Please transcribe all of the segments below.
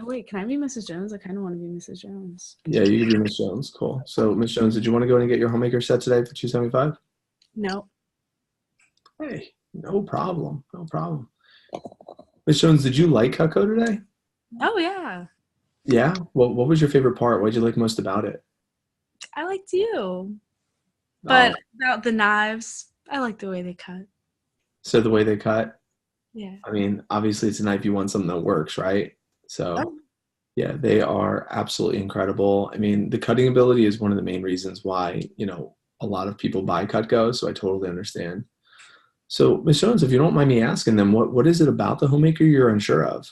Oh wait, can I be Mrs. Jones? I kind of want to be Mrs. Jones. Yeah, you can be Miss Jones. Cool. So, Miss Jones, did you want to go in and get your homemaker set today for 275? No. Hey, no problem. No problem. Miss Jones, did you like Cutco today? Oh yeah. Yeah. What was your favorite part? What did you like most about it? I liked you. Oh, But about the knives, I like the way they cut. so the way they cut. Yeah. I mean, obviously it's a knife you want something that works, right? So Oh, yeah, they are absolutely incredible. I mean, the cutting ability is one of the main reasons why, a lot of people buy Cutco, so I totally understand. So, Miss Jones, if you don't mind me asking them, what is it about the homemaker you're unsure of?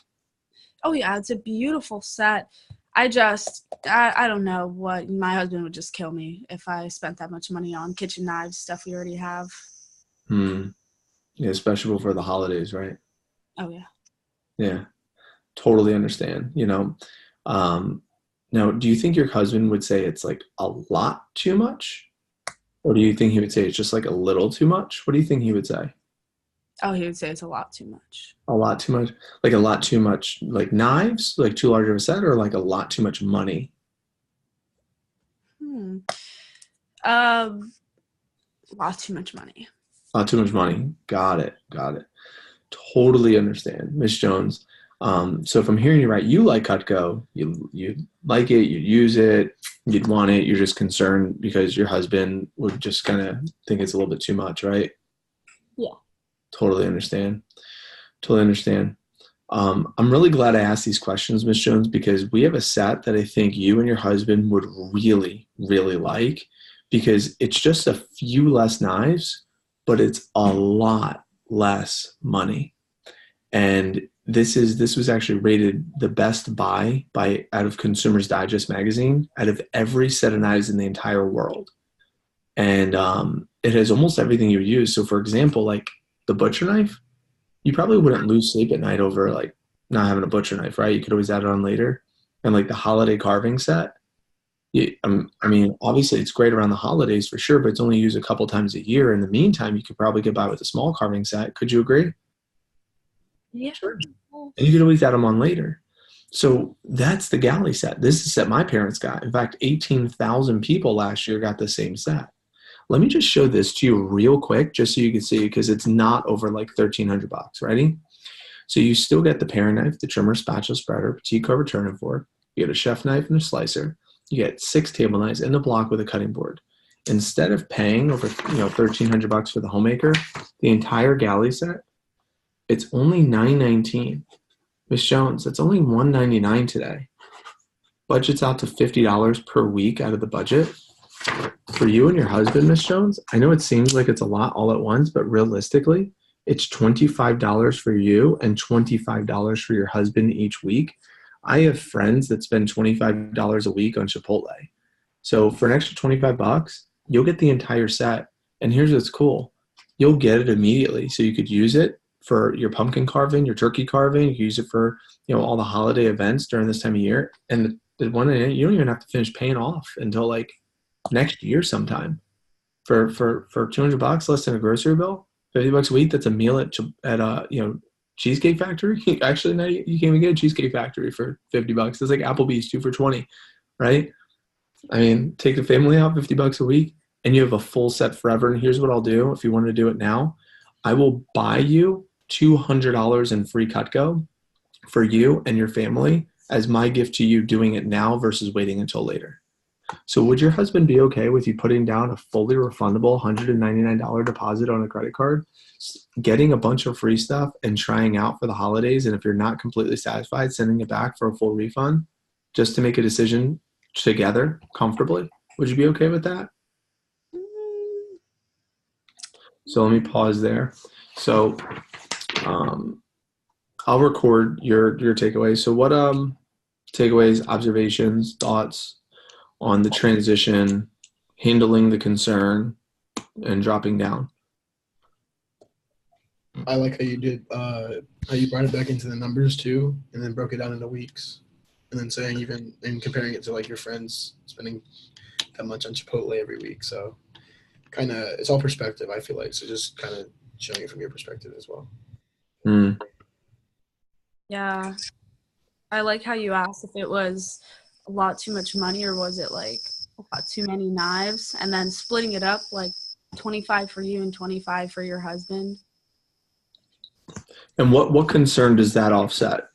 oh yeah, it's a beautiful set. I don't know what my husband would just kill me if I spent that much money on kitchen knives, stuff we already have. Hmm. Yeah, especially for the holidays, right? Oh yeah. Yeah, totally understand. Um, now, do you think your husband would say it's like a lot too much? Or do you think he would say it's just like a little too much? What do you think he would say? Oh, he would say it's a lot too much. A lot too much? Like a lot too much, like knives, like too large of a set, or like a lot too much money? Hmm. Um, a lot too much money. A lot too much money. Got it. Got it. Totally understand, Miss Jones. So if I'm hearing you right, you like Cutco. You like it. You use it. You'd want it. You're just concerned because your husband would just kind of think it's a little bit too much, right? Yeah. Totally understand. Totally understand. I'm really glad I asked these questions, Miss Jones, because we have a set that I think you and your husband would really, really like because it's just a few less knives, but it's a lot less money. And this was actually rated the best buy by out of Consumers Digest magazine out of every set of knives in the entire world. And it has almost everything you use. So, for example, like the butcher knife, you probably wouldn't lose sleep at night over like not having a butcher knife, right? You could always add it on later. And like the holiday carving set, I mean, obviously it's great around the holidays for sure, but it's only used a couple times a year. In the meantime, you could probably get by with a small carving set. Could you agree? Yeah. Sure. And you could always add them on later. So that's the galley set. This is the set my parents got. In fact, 18,000 people last year got the same set. Let me just show this to you real quick, just so you can see, because it's not over like 1,300 bucks. Ready? So you still get the paring knife, the trimmer, spatula, spreader, petite carve turning fork. You get a chef knife and a slicer. You get 6 table knives and a block with a cutting board. Instead of paying over 1,300 bucks for the homemaker, the entire galley set, it's only 919. Miss Jones, that's only 199 today. Budget's out to $50 per week out of the budget. For you and your husband, Miss Jones, I know it seems like it's a lot all at once, but realistically, it's $25 for you and $25 for your husband each week. I have friends that spend $25 a week on Chipotle. So for an extra 25 bucks, you'll get the entire set. And here's what's cool. You'll get it immediately. So you could use it for your pumpkin carving, your turkey carving. You can use it for, all the holiday events during this time of year. And the one in it, you don't even have to finish paying off until like next year sometime. For 200 bucks, less than a grocery bill, 50 bucks a week, that's a meal at Cheesecake Factory. Actually, now you can't even get a Cheesecake Factory for 50 bucks. It's like Applebee's 2 for 20, right? I mean, take the family out, 50 bucks a week, and you have a full set forever. And here's what I'll do if you wanted to do it now. I will buy you $200 in free Cutco for you and your family as my gift to you doing it now versus waiting until later. So would your husband be okay with you putting down a fully refundable $199 deposit on a credit card, getting a bunch of free stuff and trying out for the holidays? And if you're not completely satisfied, sending it back for a full refund just to make a decision together comfortably? Would you be okay with that? Mm, So let me pause there. So um, I'll record your takeaways. So what takeaways, observations, thoughts on the transition, handling the concern, and dropping down? I like how you did how you brought it back into the numbers too, and then broke it down into weeks, and then saying even and comparing it to like your friends spending that much on Chipotle every week. So kind of it's all perspective. I feel like so just kind of showing it from your perspective as well. Hmm. yeah. I like how you asked if it was a lot too much money or was it like a lot too many knives, and then splitting it up like 25 for you and 25 for your husband. And what concern does that offset?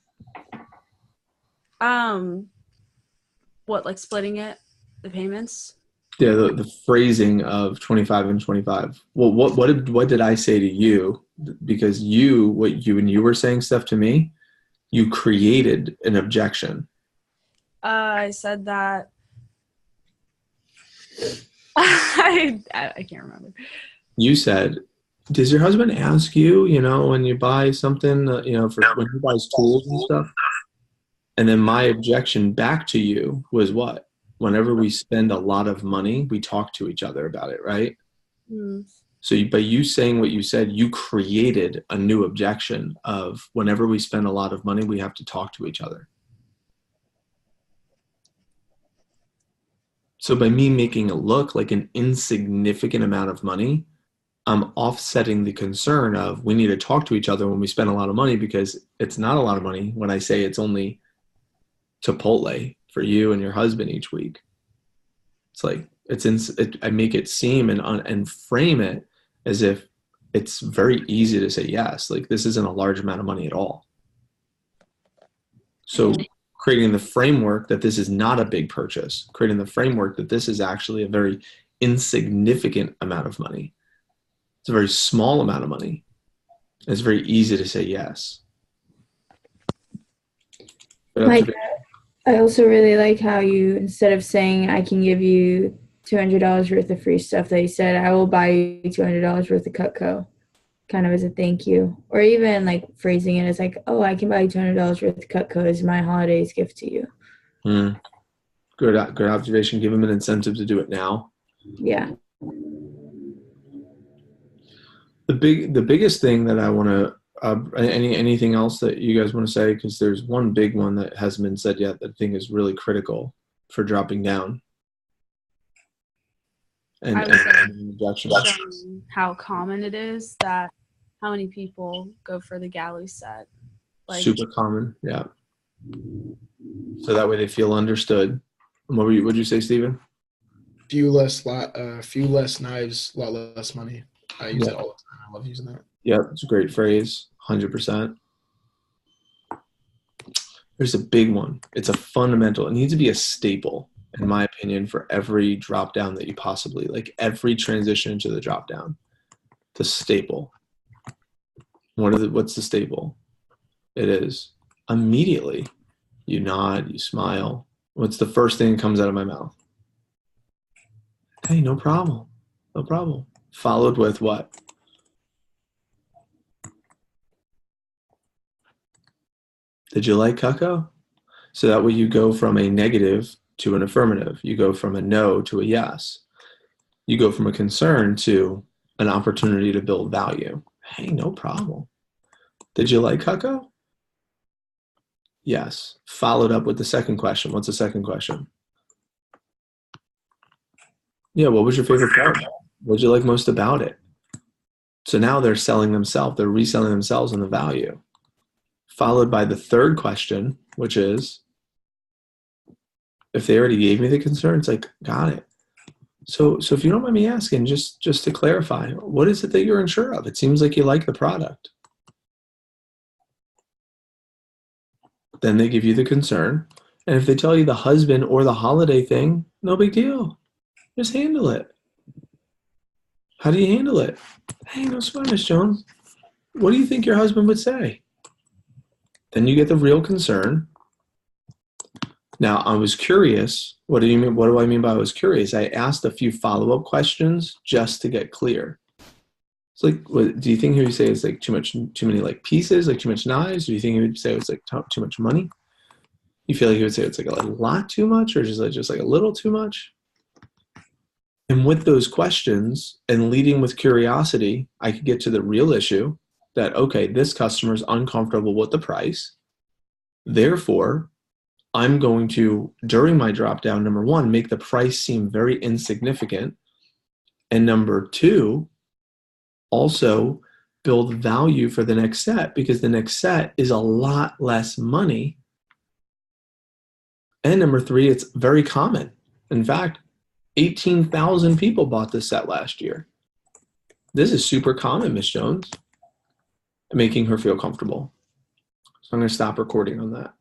What, like splitting it, the payments? Yeah, the phrasing of 25 and 25. Well, what did I say to you? Because when you were saying stuff to me, you created an objection. I said that I can't remember. You said, "Does your husband ask you, when you buy something, for when he buys tools and stuff?" And then my objection back to you was what? Whenever we spend a lot of money, we talk to each other about it, right? Mm. So by you saying what you said, you created a new objection of whenever we spend a lot of money, we have to talk to each other. So by me making it look like an insignificant amount of money, I'm offsetting the concern of we need to talk to each other when we spend a lot of money, because it's not a lot of money when I say it's only Chipotle for you and your husband each week. It's like I make it seem and frame it as if it's very easy to say yes. Like this isn't a large amount of money at all. So creating the framework that this is not a big purchase, creating the framework that this is actually a very insignificant amount of money. It's a very small amount of money. It's very easy to say yes. Like, I also really like how you, instead of saying I can give you $200 worth of free stuff, that you said I will buy you $200 worth of Cutco, kind of as a thank you. Or even like phrasing it as like, oh, I can buy you $200 worth of Cutco as my holidays gift to you. Good observation. Give them an incentive to do it now. Yeah. The biggest thing that I want to anything else that you guys want to say, because there's one big one that hasn't been said yet that I think is really critical for dropping down. And showing how common it is, that how many people go for the galley set. Like, super common, yeah. So that way they feel understood. What would you say, Stephen? Few less knives, a lot less money. I use it all the time. I love using that. Yeah, it's a great phrase. 100%. There's a big one. It's a fundamental. It needs to be a staple, in my opinion, for every drop down that you possibly, like every transition into the drop down. The staple. What's the staple? It is immediately you nod, you smile. What's the first thing that comes out of my mouth? Hey, no problem. No problem. Followed with what? Did you like Cutco? So that way you go from a negative to an affirmative. You go from a no to a yes. You go from a concern to an opportunity to build value. Hey, no problem. Did you like Cutco? Yes. Followed up with the second question. What's the second question? Yeah, what was your favorite part? What did you like most about it? So now they're selling themselves. They're reselling themselves on the value. Followed by the third question, which is, if they already gave me the concern, it's like, got it. So if you don't mind me asking, just to clarify, what is it that you're unsure of? It seems like you like the product. Then they give you the concern. And if they tell you the husband or the holiday thing, no big deal. Just handle it. How do you handle it? Hey, no sweat, Miss Jones. What do you think your husband would say? Then you get the real concern. Now, I was curious. What do you mean? What do I mean by I was curious? I asked a few follow-up questions just to get clear. It's like, do you think he would say it's like too many like pieces, like too much knives? Do you think he would say it's like too much money? You feel like he would say it's like a lot too much, or just like a little too much? And with those questions and leading with curiosity, I could get to the real issue that, okay, this customer is uncomfortable with the price. Therefore, I'm going to, during my drop down, number one, make the price seem very insignificant. And number two, also build value for the next set, because the next set is a lot less money And number 3, it's very common. In fact, 18,000 people bought this set last year. This is super common, Miss Jones. Making her feel comfortable. So I'm going to stop recording on that.